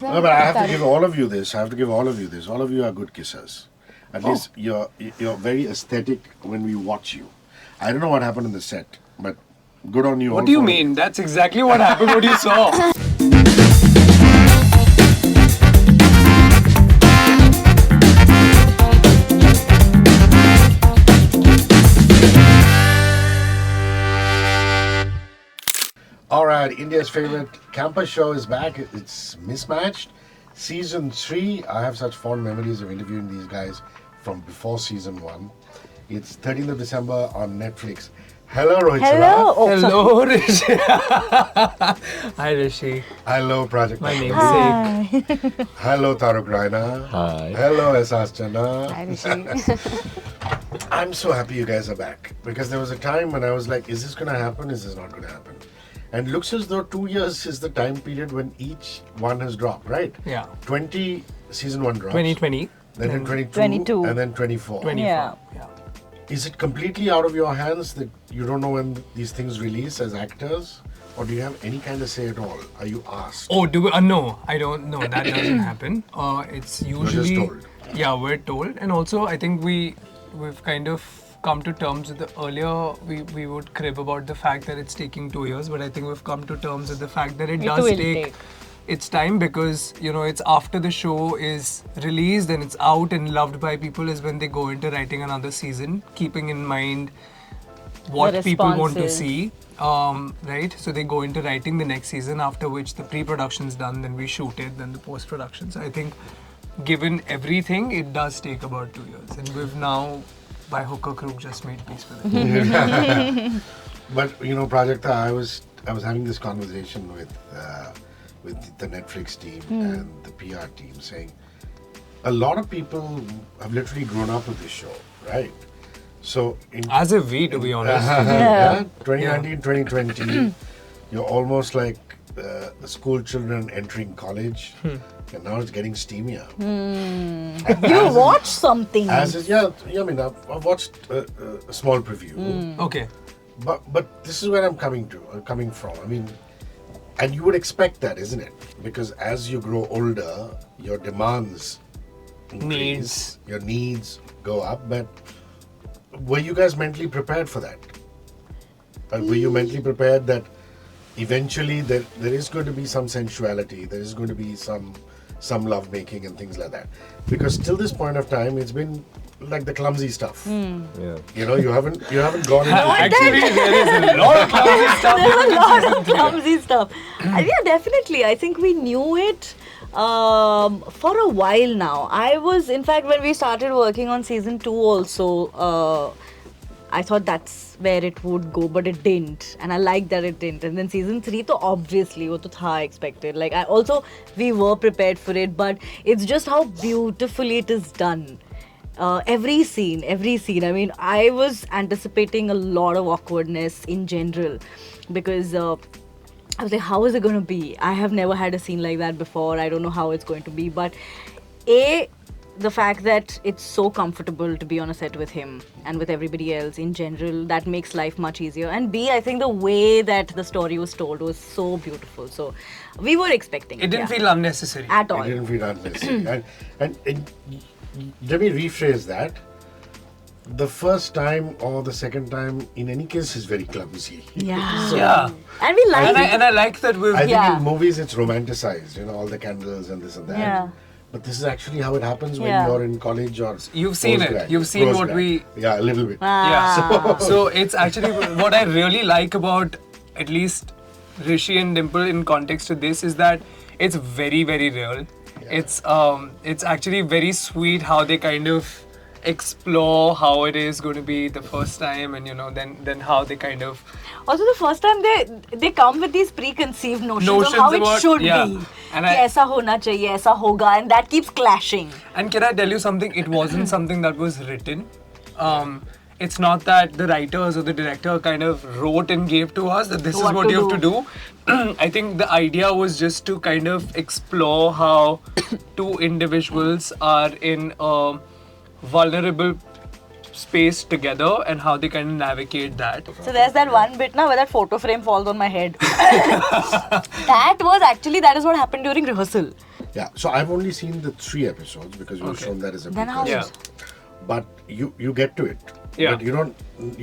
No, but I have to give all of you this. I have to give all of you this. All of you are good kissers. At least you're very aesthetic when we watch you. I don't know what happened in the set, but good on you. What do you mean? That's exactly what happened, what you saw. Alright, India's favorite campus show is back. It's Mismatched. Season 3. I have such fond memories of interviewing these guys from before season 1. It's 13th of December on Netflix. Hello, Rohit Saraf. Hello, Rishi. Hi, Rishi. Hello, Prajakta My Koli. namesake. Hello, Taaruk, Raina. Hi. Hello, Ahsaas, Channa. Hi, Rishi. I'm so happy you guys are back. Because there was a time when I was like, is this going to happen? Is this not going to happen? And it looks as though 2 years is the time period when each one has dropped, right? Yeah. 20, season 1 drops. 2020. Then in 22, 22. and then 24. 24. Yeah. Is it completely out of your hands that you don't know when these things release as actors? Or do you have any kind of say at all? Are you asked? Oh, no, I don't know. That doesn't happen. It's usually... You're just told. Yeah, we're told. And also, I think we've kind of come to terms with the earlier we would crib about the fact that it's taking 2 years, but I think we've come to terms with the fact that it does take its time, because it's after the show is released and it's out and loved by people is when they go into writing another season, keeping in mind what people want to see, right? So they go into writing the next season, after which the pre-production's done, then we shoot it, then the post-production. So I think given everything, it does take about 2 years, and we've now by hook or crook just made peace with it. But Prajakta, I was having this conversation with the Netflix team and the PR team, saying a lot of people have literally grown up with this show, right? So as if we, to be honest. 2019, 2020, you're almost like school children entering college, and now it's getting steamier. You watch something. I mean, I've watched a small preview. Okay. But this is where I'm coming from. I mean, and you would expect that, isn't it? Because as you grow older, your demands increase, your needs go up. But were you guys mentally prepared for that? Were you mentally prepared that eventually there is going to be some sensuality, there is going to be some love making and things like that? Because till this point of time, it's been like the clumsy stuff. Yeah. You haven't gone into Actually, there is a lot of clumsy stuff. There's a lot of clumsy stuff. Yeah, definitely. I think we knew it for a while now. In fact, when we started working on season 2 also, I thought that's where it would go, but it didn't. And I like that it didn't. And then season 3, so obviously, wo to tha expected. Like, we were prepared for it, but it's just how beautifully it is done. Every scene. I mean, I was anticipating a lot of awkwardness in general, because I was like, how is it going to be? I have never had a scene like that before. I don't know how it's going to be. But the fact that it's so comfortable to be on a set with him and with everybody else in general, that makes life much easier. And B, I think the way that the story was told was so beautiful. So we were expecting It didn't feel unnecessary. at all. It didn't feel unnecessary. and let me rephrase that. The first time or the second time, in any case, is very clumsy. Yeah. Yeah. And we like it. And I like that we've... I think Yeah. in movies it's romanticized, all the candles and this and that. Yeah. But this is actually how it happens when Yeah. you're in college or You've seen it. postgrad. You've seen what Postgrad. we... Yeah, a little bit. Yeah. So it's actually what I really like about at least Rishi and Dimple in context to this is that it's very, very real. Yeah. It's actually very sweet how they kind of explore how it is going to be the first time, and then how they kind of... Also, the first time they come with these preconceived notions of how it should be. And कि ऐसा होना चाहिए, ऐसा होगा, and that keeps clashing. And can I tell you something? It wasn't something that was written. It's not that the writers or the director kind of wrote and gave to us that this is what you have to do. I think the idea was just to kind of explore how two individuals are in a vulnerable space together and how they kind of navigate that. So there's that one bit now where that photo frame falls on my head. That is what happened during rehearsal. Yeah, so I've only seen the 3 episodes because you were Okay. shown that as a Then how precursor. Yeah. But you get to it. Yeah. But you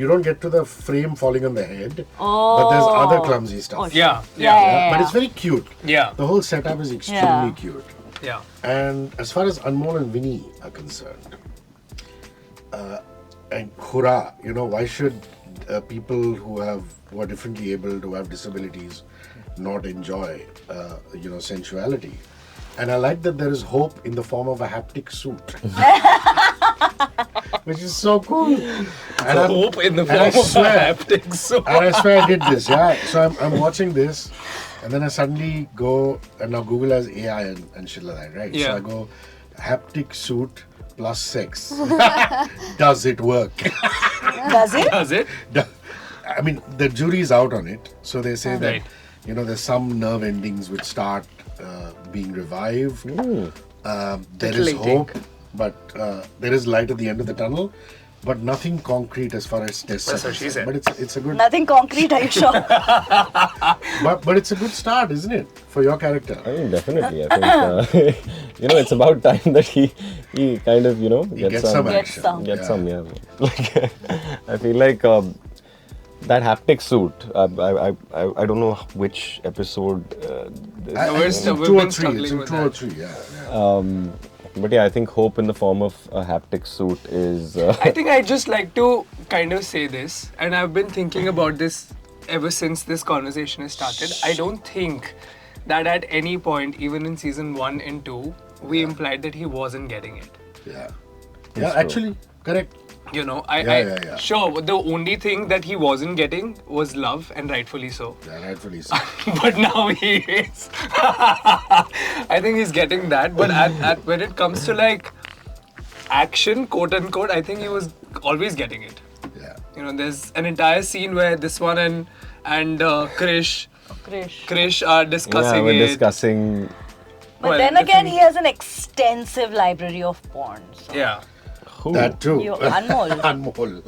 don't get to the frame falling on the head. But there's other clumsy stuff. Oh, Yeah. Yeah. But it's very cute. Yeah. The whole setup is extremely Yeah. cute. Yeah. And as far as Anmol and Vinnie are concerned, and Khura, why should people who are differently abled, who have disabilities, not enjoy, sensuality? And I like that there is hope in the form of a haptic suit, which is so cool. And I'm- Hope in the and I form of swear- haptics. So. And I swear I did this, yeah. So I'm watching this, and then I suddenly go, and now Google has AI and shit like that, right? So Yeah. I go, haptic suit plus sex. Does it work? Does it? Does it? I mean, the jury's out on it. So they say that, Right. there's some nerve endings which start being revived. There is Titillating. hope, but there is light at the end of the tunnel. But nothing concrete as far as tests. That's are what she concerned. said. But it's a good. Nothing concrete, are you sure? But it's a good start, isn't it, for your character? I mean, definitely. I think it's about time that he kind of You get some Get action. some. Get some, yeah. Like I feel like that haptic suit. I don't know which episode. We've Two been or three. struggling It's in with 2 or that. 3. Yeah. But yeah, I think hope in the form of a haptic suit is. I think I just like to kind of say this, and I've been thinking about this ever since this conversation has started. I don't think that at any point, even in season 1 and 2, we implied that he wasn't getting it. Yeah. true. Yeah, actually, correct. I sure, the only thing that he wasn't getting was love, and rightfully so. Yeah, rightfully so. But now he is. I think he's getting that. But when it comes to like action, quote unquote, I think he was always getting it. Yeah. There's an entire scene where this one and Krish are discussing yeah, we're it. discussing. But Well, then again, definitely. he has an extensive library of porn. So Yeah. Who? That too. You, Anmol, Anmol.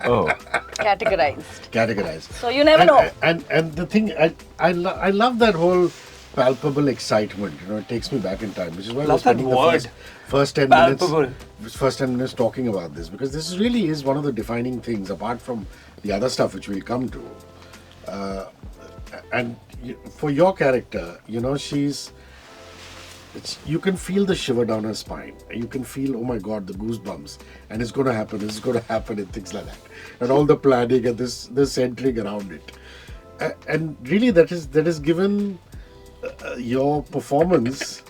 Oh, categorized. Categorized. So you never know. And the thing, I love that whole palpable excitement. It takes me back in time, which is why we're Love that spending the word. first 10 Palpable. minutes talking about this, because this really is one of the defining things, apart from the other stuff which we'll come to. For your character, you can feel the shiver down her spine. You can feel, oh my God, the goosebumps, and it's going to happen, and things like that, and all the planning and this centering around it, and really that is given your performance.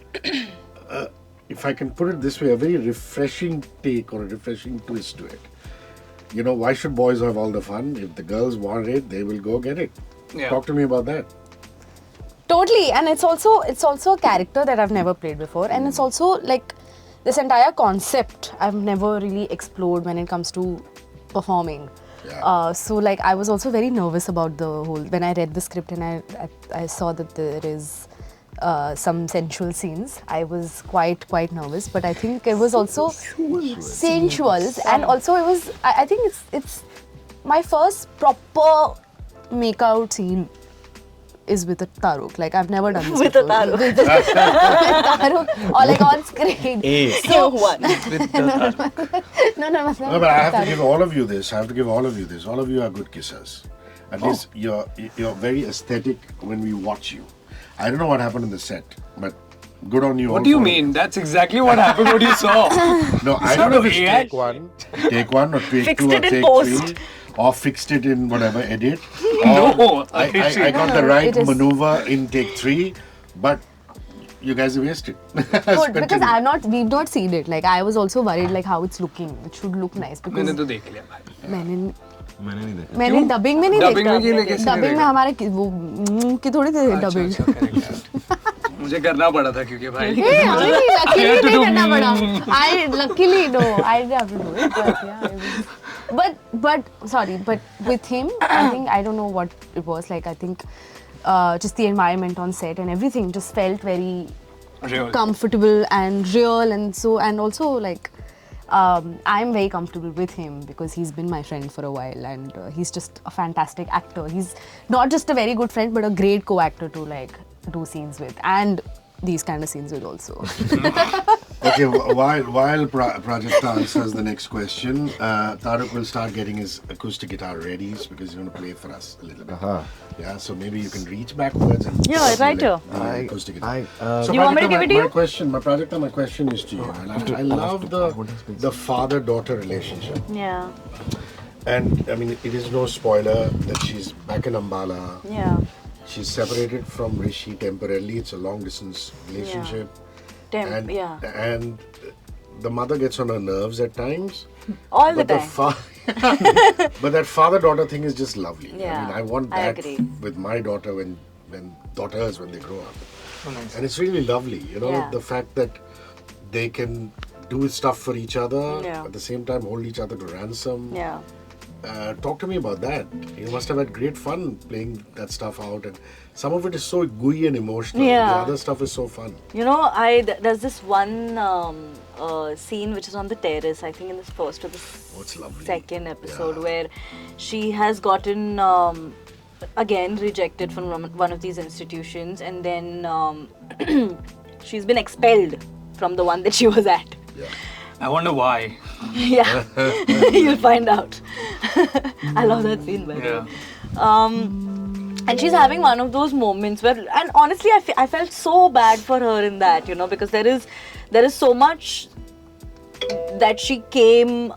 If I can put it this way, a very refreshing take or a refreshing twist to it. Why should boys have all the fun? If the girls want it, they will go get it. Yeah. Talk to me about that. Totally, and it's also a character that I've never played before, and it's also like this entire concept I've never really explored when it comes to performing. Yeah. So like I was also very nervous about the whole, when I read the script and I saw that there is some sensual scenes. I was quite nervous, but I think it was also sensual, and also it was. I think it's my first proper makeout scene is with a Taaruk. Like I've never done this With a before. Taaruk. With a Taaruk, or like on screen. So one. No. No, but I have to give all of you this. All of you are good kissers. At least you're very aesthetic when we watch you. I don't know what happened in the set, but good on you. What do you mean? That's exactly what happened. What you saw. No, I don't know if it's AI. take one or take Fixed two or it in take post. 3, or fixed it in whatever edit. No, I got No, the no, right it is- maneuver in take 3, but you guys are wasted. Good, because we've not seen it. Like I was also worried like how it's looking. It should look nice because मैंने तो देख लिया भाई. मैंने dubbing में नहीं Dubbing में देखा. ये कैसे डबिंग में देखेगा? हमारे वो की थोड़ी थी डबिंग. अच्छा, correct. मुझे करना पड़ा था क्योंकि भाई. हमें नहीं, I luckily had to नहीं do करना पड़ा. Luckily no, I didn't have to do it. But yeah, but with him, I think I don't know what it was like. I think just the environment on set and everything just felt very Real. comfortable and real, and also like I'm very comfortable with him because he's been my friend for a while, and he's just a fantastic actor. He's not just a very good friend but a great co-actor to like do scenes with, and these kind of scenes with also. Okay, while Prajakta answers the next question, Taaruk will start getting his acoustic guitar ready because he's going to play for us a little bit. Yeah, so maybe you can reach backwards and Yeah, right here. the acoustic guitar. So You want me to give it to you? My question is to you. And I love the father-daughter relationship. Yeah. And I mean, it is no spoiler that she's back in Ambala. Yeah. She's separated from Rishi temporarily. It's a long-distance relationship. And the mother gets on her nerves at times. All the But time. but that father-daughter thing is just lovely. Yeah, I mean, I want I that agree. with my daughter when daughters when they grow up. So nice. And it's really lovely, you know, Yeah. the fact that they can do stuff for each other, Yeah. at the same time hold each other to ransom. Yeah. Talk to me about that. You must have had great fun playing that stuff out, and some of it is so gooey and emotional. Yeah. The other stuff is so fun. You know, there's this one scene which is on the terrace, I think in the first or the it's lovely. second episode, Yeah. where she has gotten again rejected from one of these institutions, and then she's been expelled from the one that she was at. Yeah. I wonder why. Yeah, you'll find out. I love that scene, by the way. Yeah. And she's having one of those moments where, and honestly, I felt so bad for her in that, you know, because there is so much that she came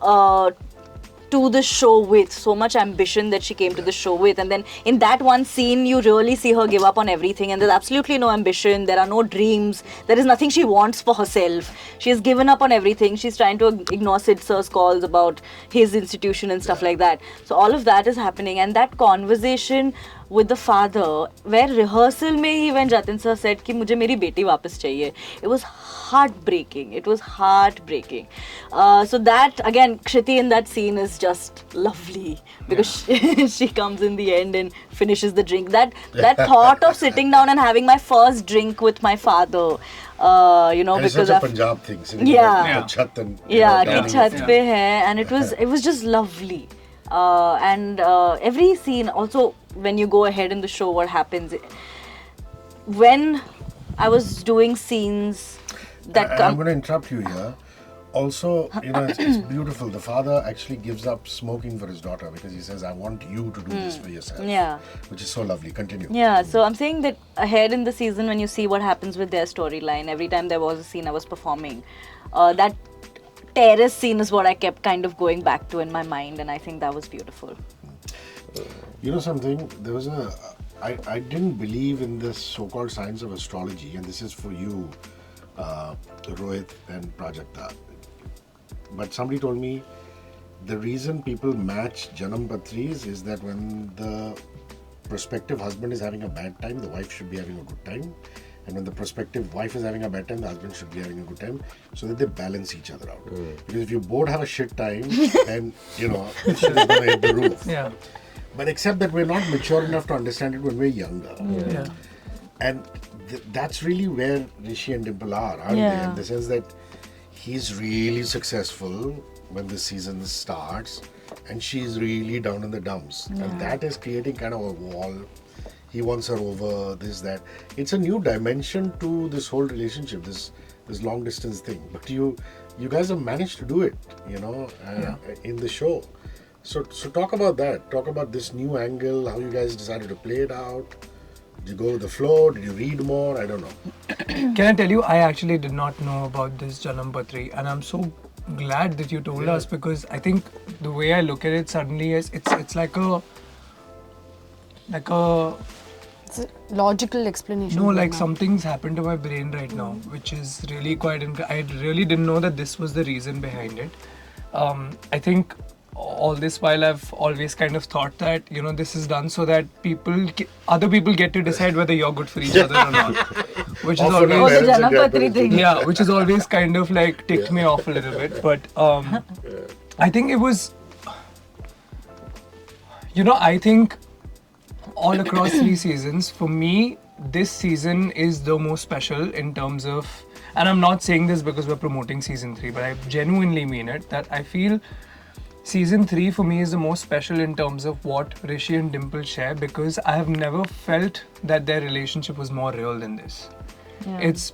to the show with, so much ambition that she came to the show with, and then in that one scene you really see her give up on everything, and there's absolutely no ambition, there are no dreams, there is nothing she wants for herself. She has given up on everything. She's trying to ignore Sid Sir's calls about his institution and stuff like that. So all of that is happening, and that conversation with the father, where rehearsal mein hi when Jatin sir said ki mujhe meri beti wapas chahiye, it was heartbreaking. It was heartbreaking. So that, again, Kriti in that scene is just lovely, because she comes in the end and finishes the drink. That thought of sitting down and having my first drink with my father, you know, And it's because such a I've- Punjab thing. Sitting Yeah. on the chhat and, yeah, dining. the chhat pe hai, and it was just lovely. And every scene, also when you go ahead in the show, what happens when I was doing scenes that I'm come. going to interrupt you here. Also, you know, it's beautiful. The father actually gives up smoking for his daughter because he says, I want you to do this for yourself. Yeah. Which is so lovely. Continue. Yeah, so I'm saying that ahead in the season, when you see what happens with their storyline, every time there was a scene I was performing, that terrace scene is what I kept kind of going back to in my mind, and I think that was beautiful. You know something? There was I didn't believe in this so-called science of astrology, and this is for you, Rohit and Prajakta. But somebody told me the reason people match Janam Patris is that when the prospective husband is having a bad time, the wife should be having a good time. And when the prospective wife is having a bad time, the husband should be having a good time, so that they balance each other out. Because if you both have a shit time, then, you know, shit is going to hit the roof. Yeah. But except that we're not mature enough to understand it when we're younger. Yeah. And that's really where Rishi and Dimple aren't they? Yeah. In the sense that he's really successful when the season starts, and she's really down in the dumps. And that is creating kind of a wall. He wants her over, this, that. It's a new dimension to this whole relationship, this long distance thing. But you guys have managed to do it, you know, in the show. So talk about that. Talk about this new angle, how you guys decided to play it out. Did you go with the flow? Did you read more? I don't know. Can I tell you, I actually did not know about this Janam Patri, and I'm so glad that you told us, because I think the way I look at it suddenly is it's like a It's a logical explanation. no, for like now. something's happened to my brain right now, which is really quite. I really didn't know that this was the reason behind it. I think all this while I've always kind of thought that, you know, this is done so that other people get to decide whether you're good for each other or not, which is Often always Oh, the parents and Janapatri grandparents thing. yeah, which is always kind of like ticked me off a little bit. But I think it was, you know, I think all across 3 seasons, for me, this season is the most special in terms of, and I'm not saying this because we're promoting season 3, but I genuinely mean it, that I feel season 3 for me is the most special in terms of what Rishi and Dimple share, because I have never felt that their relationship was more real than this. It's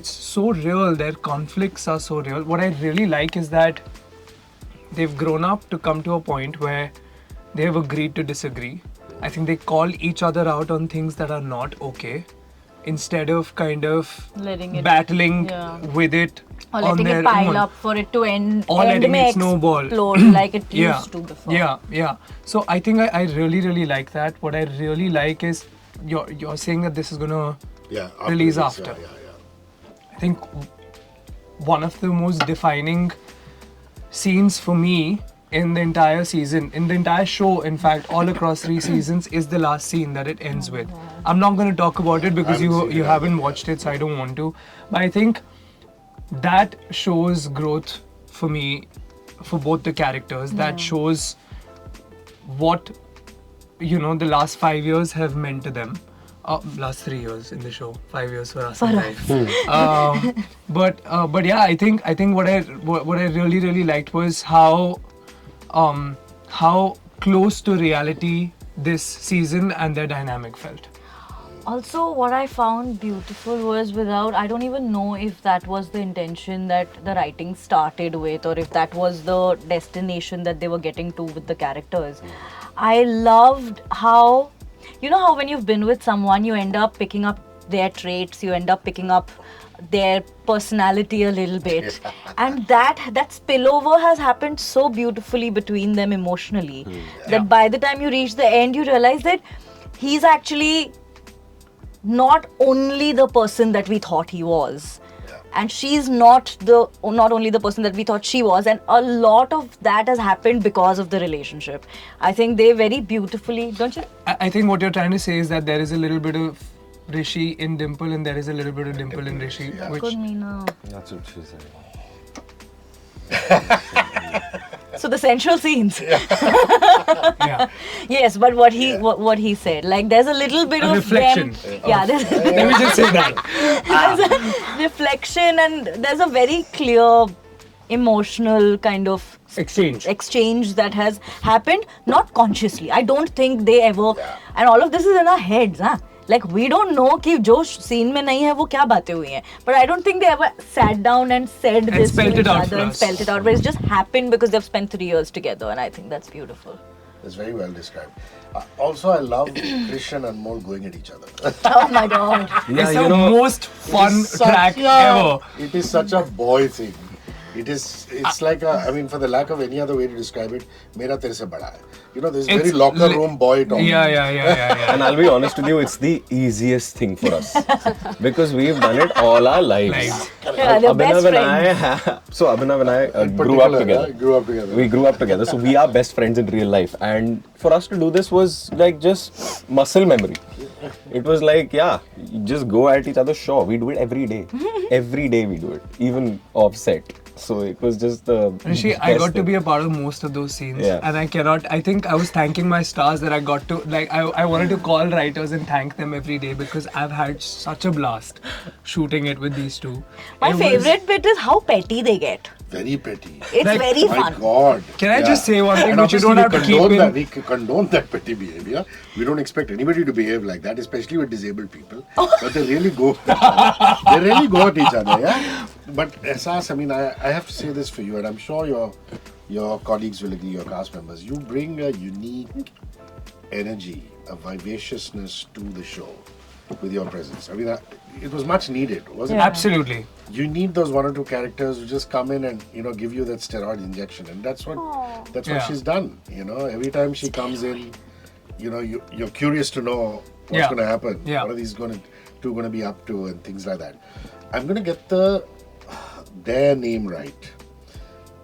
so real. Their conflicts are so real. What I really like is that they've grown up to come to a point where they have agreed to disagree. I think they call each other out on things that are not okay, instead of kind of letting it battling with it or on letting their it pile own. up for it to end letting may it snowball. explode like it used to before. Yeah. So I think I really like that. What I really like is you're saying that this is gonna release after. I think one of the most defining scenes for me in the entire season, in the entire show, in fact, all across 3 seasons, is the last scene that it ends with. I'm not going to talk about it because you haven't watched it, so I don't want to. But I think that shows growth for me, for both the characters. That shows what, the last 5 years have meant to them. Last 3 years in the show, 5 years for us. But yeah, I think what I really liked was how close to reality this season and their dynamic felt. Also, what I found beautiful was I don't even know if that was the intention that the writing started with, or if that was the destination that they were getting to with the characters. I loved how, how when you've been with someone, you end up picking up their traits, you end up picking up their personality a little bit. And that spillover has happened so beautifully between them emotionally, that by the time you reach the end, you realize that he's actually not only the person that we thought he was, and she's not only the person that we thought she was, and a lot of that has happened because of the relationship. I think they very beautifully, don't you? I think what you're trying to say is that there is a little bit of Rishi in Dimple and there is a little bit of Dimple in Rishi. Which Good, Meena. That's what she said. So the sensual scenes. yeah. Yes, but what he said, like there's a little bit of reflection. Them, there's Let me just say that. there's a reflection, and there's a very clear emotional kind of exchange that has happened, not consciously. I don't think they ever, and all of this is in our heads, like we don't know कि जो scene में नहीं है वो क्या बातें हुई हैं, but I don't think they ever sat down and said this to each other and spelled it out, but it's just happened because they've spent 3 years together, and I think that's beautiful. It's very well described. Also, I love Krish and Anmol going at each other. Oh my god. It's the most fun track ever. It is such a boy thing. It's like for the lack of any other way to describe it, Mera tere se bada hai. This very locker room boy talk. Yeah. And I'll be honest with you, it's the easiest thing for us. Because we've done it all our lives. Yeah, they're best friends. Abhinav and I grew up together. We grew up together. So we are best friends in real life. And for us to do this was like just muscle memory. It was like, just go at each other. Sure, we do it every day. Every day we do it, even offset. So it was just the Rishi, I got to be a part of most of those scenes, and I think I was thanking my stars that I got to, I wanted to call writers and thank them every day because I've had such a blast shooting it with these two. My favorite bit is how petty they get. Very petty. It's very fun. My God. Can I just say one thing And which you don't have to keep in? We condone that petty behavior. We don't expect anybody to behave like that, especially with disabled people. But they really go. They really go at each other. Yeah. But Ahsaas, I have to say this for you, and I'm sure your colleagues will agree, your cast members. You bring a unique energy, a vivaciousness to the show with your presence. It was much needed, wasn't it? Absolutely. You need those 1 or 2 characters who just come in and give you that steroid injection, and that's what she's done. Every time she comes in, you're curious to know what's going to happen. What are these two going to be up to, and things like that. I'm going to get their name right.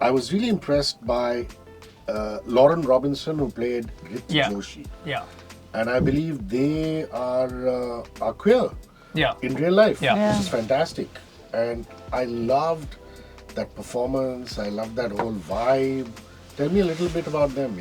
I was really impressed by Lauren Robinson, who played Rit Joshi. Yeah. And I believe they are queer in real life, which is fantastic. And I loved that performance. I loved that whole vibe. Tell me a little bit about them.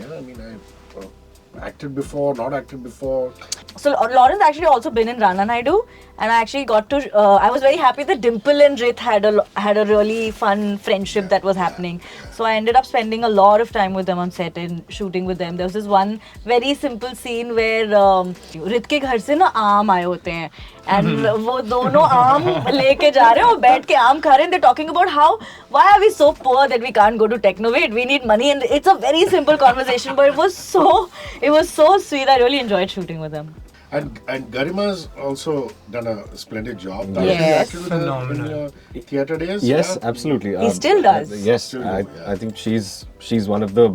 I acted before, not acted before. So Lauren's actually also been in Rana Naidu, and I actually got to. I was very happy that Dimple and Rit had a really fun friendship that was happening. So I ended up spending a lot of time with them on set and shooting with them. There was this one very simple scene where Rit ke ghar se na aam aaye hote hain, and वो दोनों आम लेके जा रहे हैं और बैठ के आम खा रहे हैं. They're talking about how why are we so poor that we can't go to Technovate? We need money, and it's a very simple conversation, but it was so sweet. I really enjoyed shooting with them. And Garima's also done a splendid job. Yes. You acted with her Phenomenal. in your theatre days? Yes, yeah? absolutely. He still does. Yes, Still do, yeah. I think she's one of the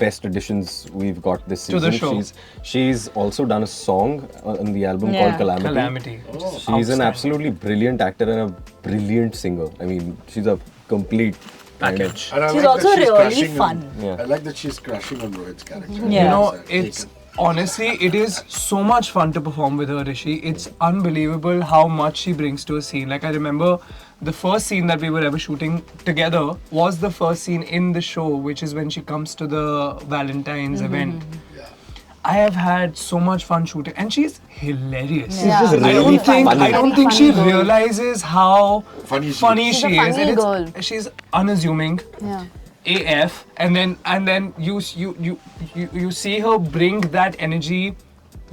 best additions we've got this To season. the show. She's also done a song on the album Yeah. called Calamity. Calamity. She's an Outstanding. absolutely brilliant actor and a brilliant singer. I mean, she's a complete Package. And I She's like also that she's really crashing fun. Yeah. I like that she's crashing on Rohit's character. Yeah. You know, Taken. it's honestly, it is so much fun to perform with her, Rishi. It's unbelievable how much she brings to a scene. Like, I remember the first scene that we were ever shooting together was the first scene in the show, which is when she comes to the Valentine's event. Yeah. I have had so much fun shooting, and she's hilarious. Yeah. She's just I really don't think funny. I don't Very think she funny girl. realizes how Funny she funny is. She's a she is, funny and girl. she's unassuming. Yeah. AF, and then you see her bring that energy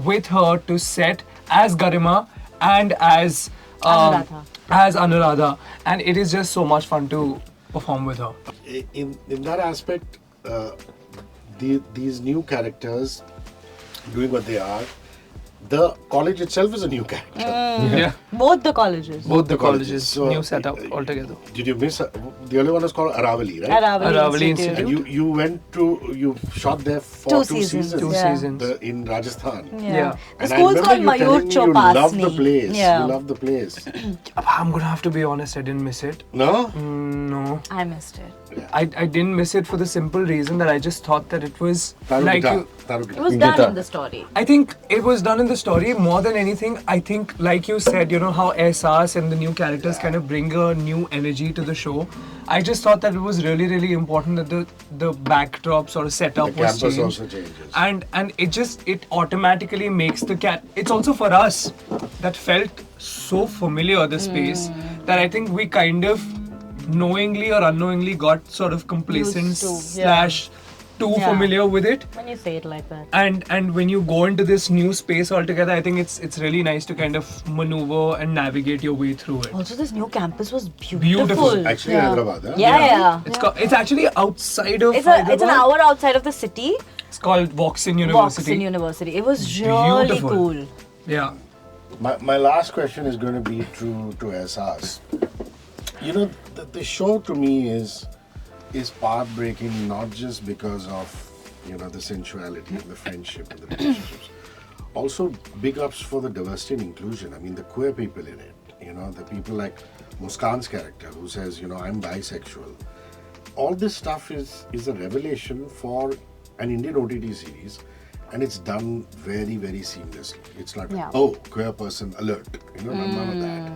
with her to set as Garima and as Anuradha. as Anuradha, and it is just so much fun to perform with her. In that aspect, these new characters doing what they are, the college itself is a new character. Yeah, Both the colleges. both the colleges, So, new setup altogether. Did you miss? The other one was called Aravali, right? Aravali Institute. Institute. And you shot there for Two two seasons. Two Yeah. seasons. in Rajasthan. Yeah. The And I school's remember called you Mayur telling me you love the Chopasni. place. Yeah. You love the place. I'm gonna have to be honest, I didn't miss it. No? No. I missed it. I didn't miss it for the simple reason that I just thought that it was Taaruk like guitar. you, Taaruk It guitar. was done Guitar. in the story. I think it was done in the story more than anything. I think, like you said, you know how Ahsaas and the new characters kind of bring a new energy to the show. I just thought that it was really, really important that the backdrop sort of setup The was campus changed. also changes. And it automatically makes the cat. It's also for us that felt so familiar, the space, that I think we kind of knowingly or unknowingly got sort of complacent Used to, slash too Yeah. familiar with it. When you say it like that. And when you go into this new space altogether, I think it's really nice to kind of maneuver and navigate your way through it. Also, this new campus was Beautiful. beautiful. Actually, Yeah. Hyderabad. Huh? Yeah. It's actually outside of It's an Hyderabad. hour outside of the city. It's called Voxin University. Voxin University. It was really Beautiful. cool. Yeah. My last question is going to be to Ahsaas. You know, the show to me is path-breaking not just because of, you know, the sensuality and the friendship and the relationships. Also, big ups for the diversity and inclusion. I mean, the queer people in it. You know, the people like Muskan's character who says, you know, I'm bisexual. All this stuff is a revelation for an Indian OTT series, and it's done very, very seamlessly. It's not Yeah. oh, queer person alert. You know, none of that.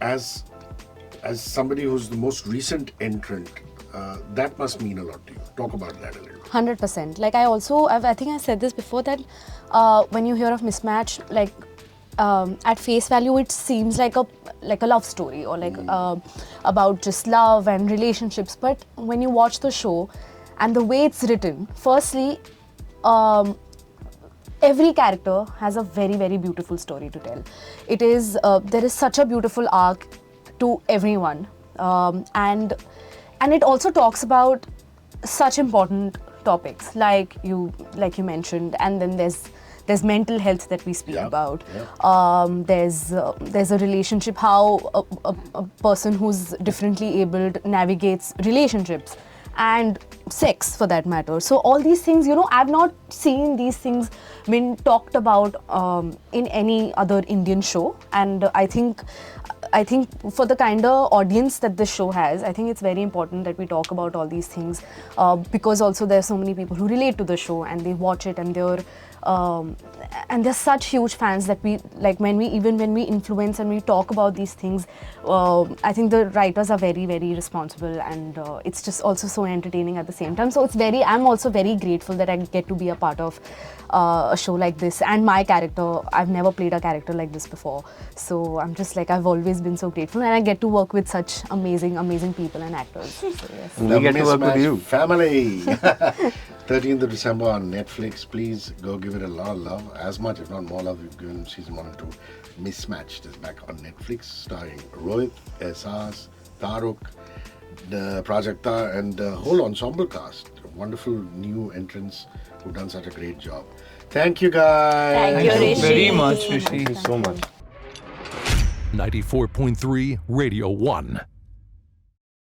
As somebody who's the most recent entrant, that must mean a lot to you. Talk about that a little. 100%. Like I think I said this before that when you hear of Mismatched, like at face value, it seems like a love story or like about just love and relationships. But when you watch the show and the way it's written, firstly, every character has a very, very beautiful story to tell. It is there is such a beautiful arc to everyone, and it also talks about such important topics like you mentioned, and then there's mental health that we speak Yeah, about. yeah. There's a relationship, how a person who's differently abled navigates relationships and sex for that matter. So all these things, you know, I've not seen these things been talked about in any other Indian show, and I think for the kind of audience that this show has, I think it's very important that we talk about all these things because also there's so many people who relate to the show and they watch it and they're such huge fans that we like when we influence and we talk about these things. I think the writers are very, very responsible, and it's just also so entertaining at the same time. So I'm also very grateful that I get to be a part of a show like this, and my character, I've never played a character like this before, so I'm just like, I've always been so grateful, and I get to work with such amazing people and actors. So yes. We get to work with you. Family. 13th of December on Netflix. Please go give it a lot of love. As much, if not more love, we've given season 1 and 2. Mismatched is back on Netflix, starring Rohit, Ahsaas, Taaruk, the Prajakta, and the whole ensemble cast. Wonderful new entrants who've done such a great job. Thank you, guys. Thank you, Thank you very Hrishi. much, Rishi. Thank you so much. 94.3 Radio 1.